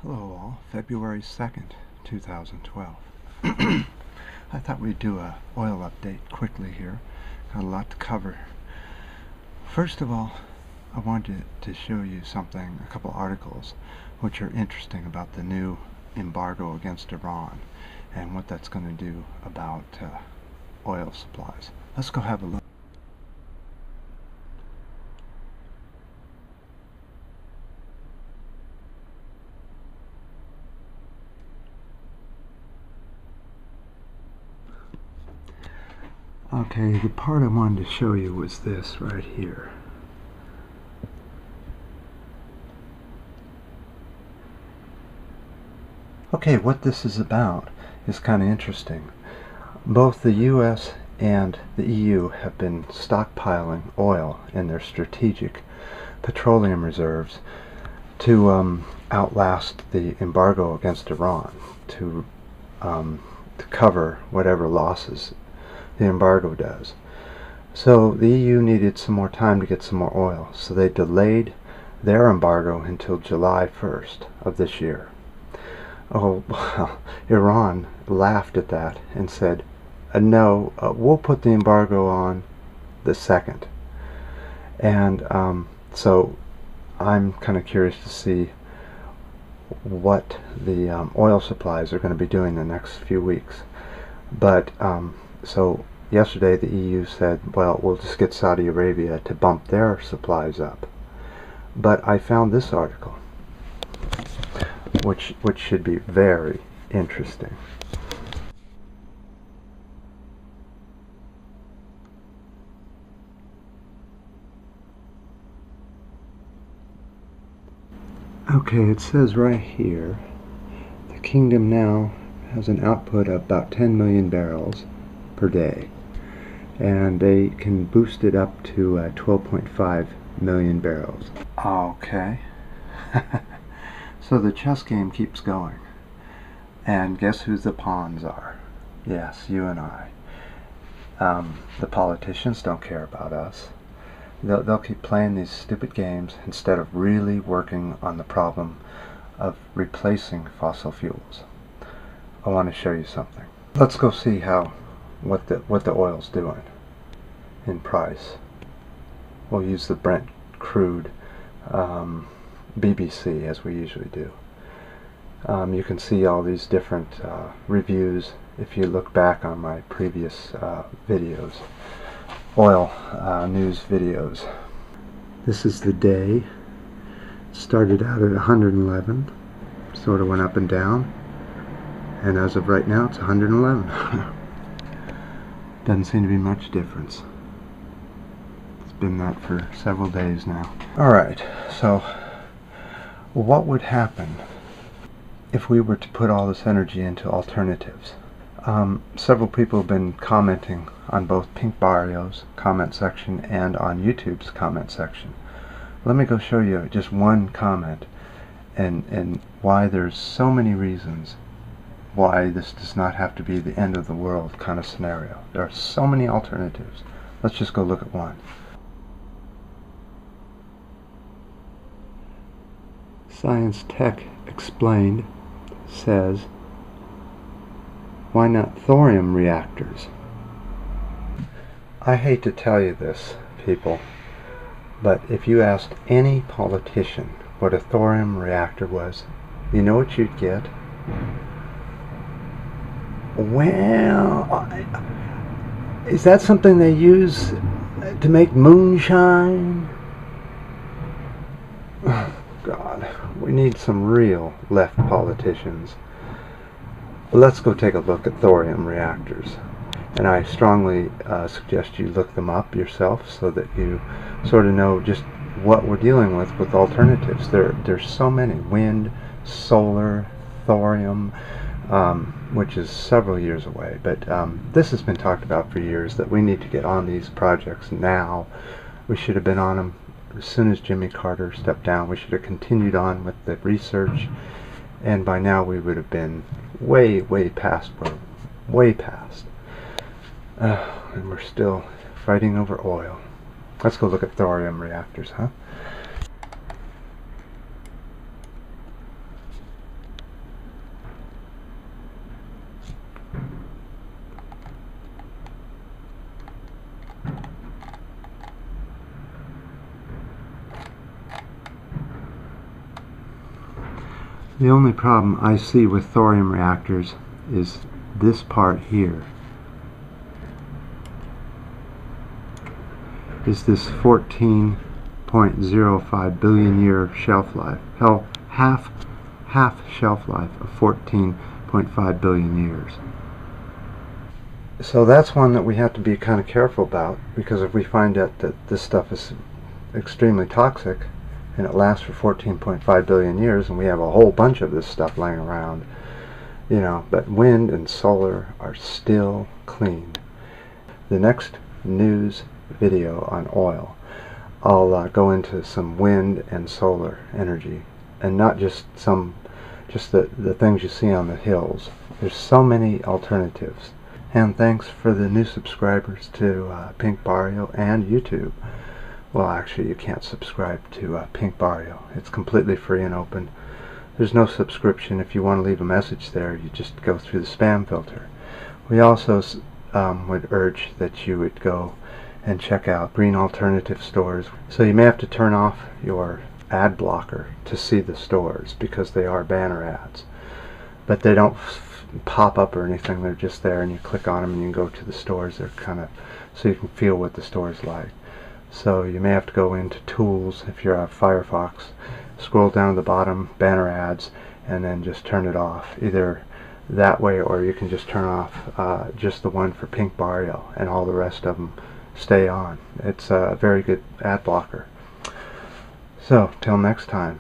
Hello all, February 2nd, 2012. I thought we'd do a oil update quickly here. Got a lot to cover. First of all, I wanted to show you something, a couple articles which are interesting about the new embargo against Iran and what that's going to do about oil supplies. Let's go have a look. Okay, the part I wanted to show you was this right here. Okay, what this is about is kind of interesting. Both the US and the EU have been stockpiling oil in their strategic petroleum reserves to outlast the embargo against Iran, to cover whatever losses the embargo does. So the EU needed some more time to get some more oil, so they delayed their embargo until July 1st of this year. Oh, well, Iran laughed at that and said, no, we'll put the embargo on the 2nd. And so I'm kind of curious to see what the oil supplies are going to be doing the next few weeks. But so yesterday the EU said, well, we'll just get Saudi Arabia to bump their supplies up. But I found this article, which should be very interesting. Okay, it says right here, the kingdom now has an output of about 10 million barrels per day, and they can boost it up to 12.5 million barrels. Okay. So the chess game keeps going, and guess who the pawns are? Yes, you and I. The politicians don't care about us. They'll keep playing these stupid games instead of really working on the problem of replacing fossil fuels. I want to show you something. Let's go see what the oil's doing in price. We'll use the Brent crude BBC as we usually do. You can see all these different reviews if you look back on my previous videos, oil news videos. This is the day. It started out at 111, sort of went up and down, and as of right now it's 111. Doesn't seem to be much difference. It's been that for several days now. Alright, so what would happen if we were to put all this energy into alternatives? Several people have been commenting on both Pink Barrio's comment section and on YouTube's comment section. Let me go show you just one comment and why there's so many reasons why this does not have to be the end of the world kind of scenario. There are so many alternatives. Let's just go look at one. Science Tech Explained says, why not thorium reactors? I hate to tell you this, people, but if you asked any politician what a thorium reactor was, you know what you'd get? Well, is that something they use to make moonshine? Oh, God, we need some real left politicians. Let's go take a look at thorium reactors. And I strongly suggest you look them up yourself so that you sort of know just what we're dealing with alternatives. There's so many: wind, solar, thorium, which is several years away. But this has been talked about for years, that we need to get on these projects now. We should have been on them as soon as Jimmy Carter stepped down. We should have continued on with the research, and by now we would have been way past way past. And we're still fighting over oil. Let's go look at thorium reactors, huh? The only problem I see with thorium reactors is this part here. Is this 14.05 billion year shelf life. Hell, half shelf life of 14.5 billion years. So that's one that we have to be kind of careful about, because if we find out that this stuff is extremely toxic and it lasts for 14.5 billion years and we have a whole bunch of this stuff laying around, you know, but wind and solar are still clean. The next news video on oil, I'll go into some wind and solar energy, and not just the things you see on the hills. There's so many alternatives. And thanks for the new subscribers to Pink Barrio and YouTube. Well, actually, you can't subscribe to Pink Barrio. It's completely free and open. There's no subscription. If you want to leave a message there, you just go through the spam filter. We also would urge that you would go and check out green alternative stores. So you may have to turn off your ad blocker to see the stores, because they are banner ads. But they don't pop up or anything. They're just there, and you click on them and you can go to the stores. They're kind of so you can feel what the store's like. So you may have to go into tools if you're on Firefox, scroll down to the bottom, banner ads, and then just turn it off. Either that way, or you can just turn off just the one for Pink Barrio, and all the rest of them stay on. It's a very good ad blocker. So till next time.